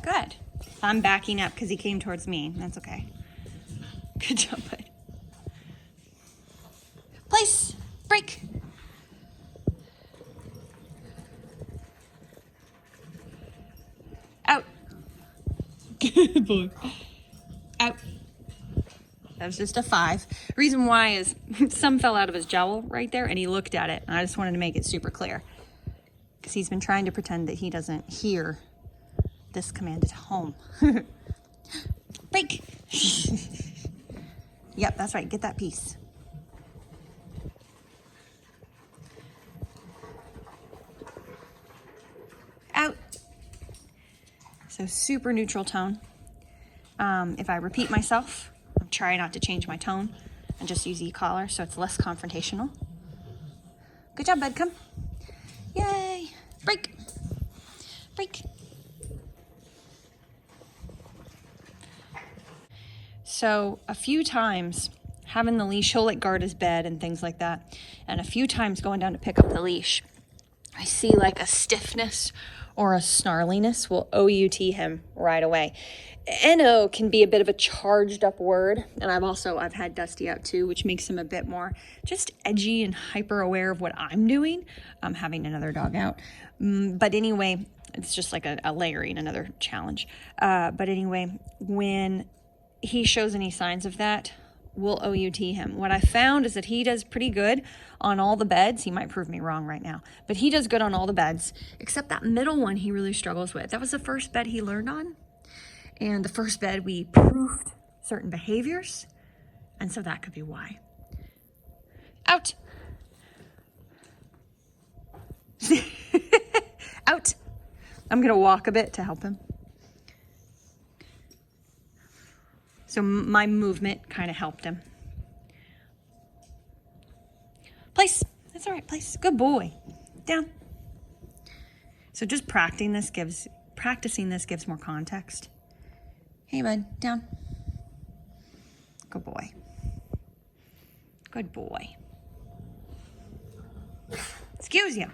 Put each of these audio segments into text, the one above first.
Good. I'm backing up because he came towards me. That's okay. Good job, bud. Place. Break. Out. Good boy. Out. That was just a 5. Reason why is some fell out of his jowl right there and he looked at it. And I just wanted to make it super clear. Because he's been trying to pretend that he doesn't hear this command at home. Break. Yep, that's right. Get that piece. Out. So super neutral tone. If I repeat myself, I'll try not to change my tone and just use e-collar so it's less confrontational. Good job, bud. Come. Yay. Break. Break. So a few times having the leash, he'll like guard his bed and things like that. And a few times going down to pick up the leash, I see like a stiffness or a snarliness will OUT him right away. NO can be a bit of a charged up word. And I've had Dusty out too, which makes him a bit more just edgy and hyper aware of what I'm doing. I'm having another dog out. But anyway, it's just like a layering, another challenge. But anyway, when he shows any signs of that, we'll OUT him. What I found is that he does pretty good on all the beds. He might prove me wrong right now, but he does good on all the beds, except that middle one he really struggles with. That was the first bed he learned on. And the first bed we proved certain behaviors. And so that could be why. Out. Out. I'm going to walk a bit to help him. So my movement kind of helped him. Place. That's all right, place. Good boy. Down. So just practicing this gives more context. Hey, bud. Down. Good boy. Good boy. Excuse you.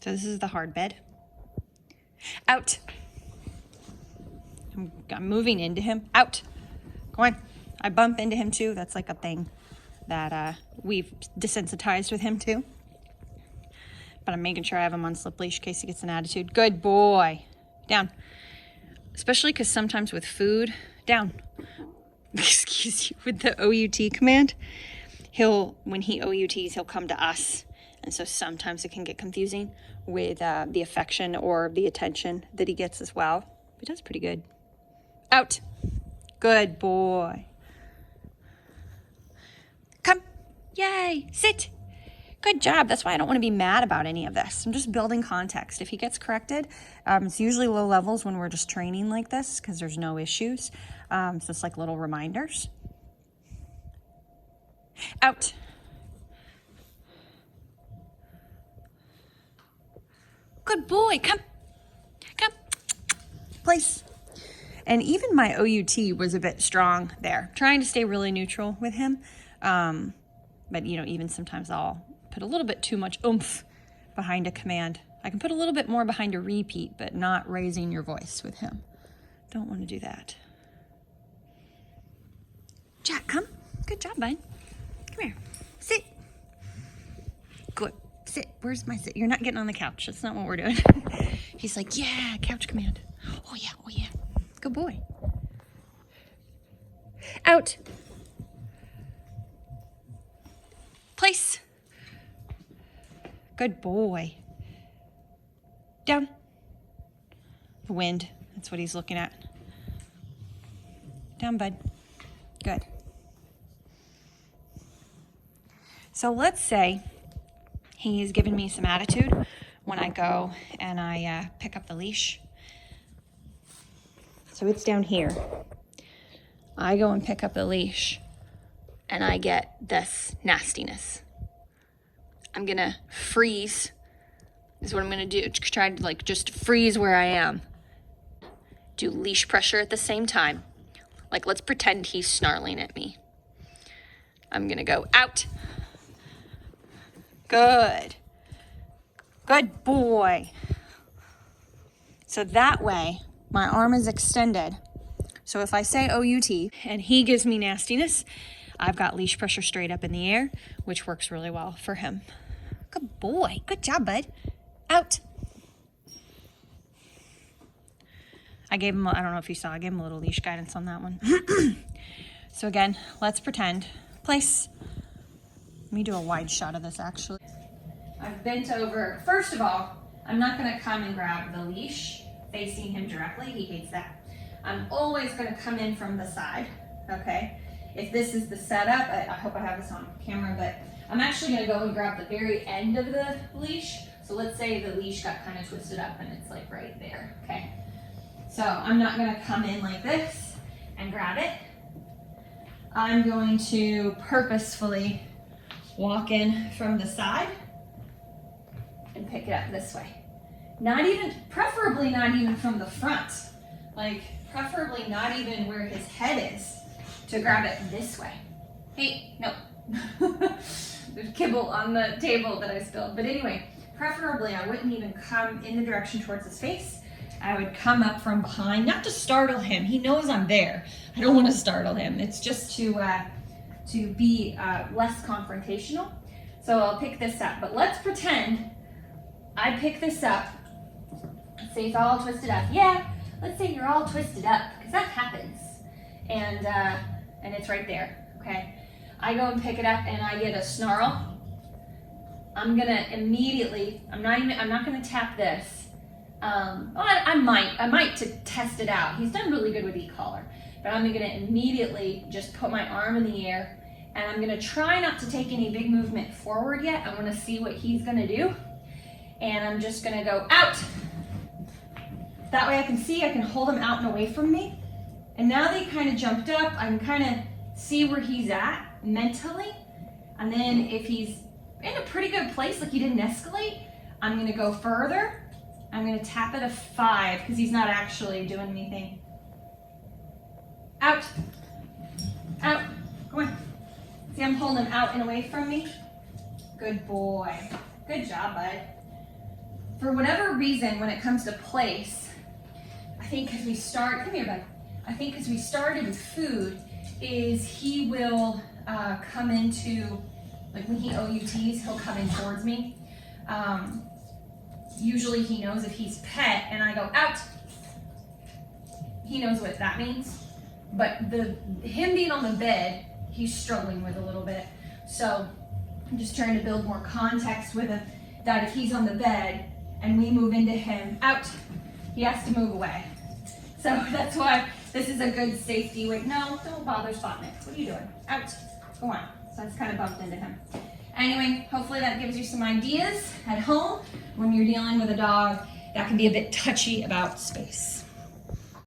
So this is the hard bed. Out. I'm moving into him. Out. Go on. I bump into him too. That's like a thing that we've desensitized with him too. But I'm making sure I have him on slip leash in case he gets an attitude. Good boy. Down. Especially because sometimes with food, down. Excuse you, with the OUT command, when he OUTs, he'll come to us. And so sometimes it can get confusing with the affection or the attention that he gets as well. He does pretty good. Out. Good boy. Come. Yay. Sit. Good job. That's why I don't want to be mad about any of this. I'm just building context. If he gets corrected, it's usually low levels when we're just training like this because there's no issues. So it's like little reminders. Out. Good boy. Come. Come. Place. And even my OUT was a bit strong there, trying to stay really neutral with him. But, even sometimes I'll put a little bit too much oomph behind a command. I can put a little bit more behind a repeat, but not raising your voice with him. Don't want to do that. Jack, come. Good job, bud. Come here. Sit. Good. Sit. Where's my sit? You're not getting on the couch. That's not what we're doing. He's like, yeah, couch command. Oh, yeah. Oh, yeah. Good boy. Out. Place. Good boy. Down. The wind. That's what he's looking at. Down, bud. Good. So let's say he's giving me some attitude when I go and I pick up the leash. So it's down here. I go and pick up the leash and I get this nastiness. I'm gonna freeze, is what I'm gonna do. Try to just freeze where I am. Do leash pressure at the same time. Let's pretend he's snarling at me. I'm gonna go out. Good. Good boy. So that way, my arm is extended. So if I say OUT and he gives me nastiness, I've got leash pressure straight up in the air, which works really well for him. Good boy. Good job, bud. Out. I gave him, I don't know if you saw, I gave him a little leash guidance on that one. So again, let's pretend. Place. Let me do a wide shot of this actually. I've bent over. First of all, I'm not gonna come and grab the leash facing him directly. He hates that. I'm always gonna come in from the side, okay? If this is the setup, I hope I have this on camera, but I'm actually gonna go and grab the very end of the leash. So let's say the leash got kind of twisted up and it's like right there, okay? So I'm not gonna come in like this and grab it. I'm going to purposefully walk in from the side and pick it up this way. Not even, preferably not even from the front. Like, preferably not even where his head is, to grab it this way. Hey, no. There's kibble on the table that I spilled. But anyway, preferably I wouldn't even come in the direction towards his face. I would come up from behind, not to startle him. He knows I'm there. I don't want to startle him. It's just to be less confrontational. So I'll pick this up. But let's pretend I pick this up. Let's say it's all twisted up. Yeah, let's say you're all twisted up, because that happens. And it's right there, okay? I go and pick it up and I get a snarl. I'm gonna immediately, I'm not gonna tap this. Well, I might to test it out. He's done really good with e-collar, but I'm gonna immediately just put my arm in the air and I'm gonna try not to take any big movement forward yet. I wanna see what he's gonna do. And I'm just gonna go out. That way I can see, I can hold him out and away from me. And now they kind of jumped up, I can kind of see where he's at mentally. And then if he's in a pretty good place, like he didn't escalate, I'm gonna go further. I'm gonna tap it a 5 because he's not actually doing anything. Out, out, come on. See, I'm holding him out and away from me. Good boy, good job, bud. For whatever reason, when it comes to place, I think because we start, come here, bud. I think because we started with food, is he will come into, like when he OUTs, he'll come in towards me. Usually he knows if he's pet and I go out, he knows what that means. But him being on the bed, he's struggling with a little bit. So I'm just trying to build more context with it, that if he's on the bed and we move into him, out, he has to move away. So that's why this is a good safety way. No, don't bother spotting it. What are you doing? Out, go on. So it's kind of bumped into him. Anyway, hopefully that gives you some ideas at home when you're dealing with a dog that can be a bit touchy about space.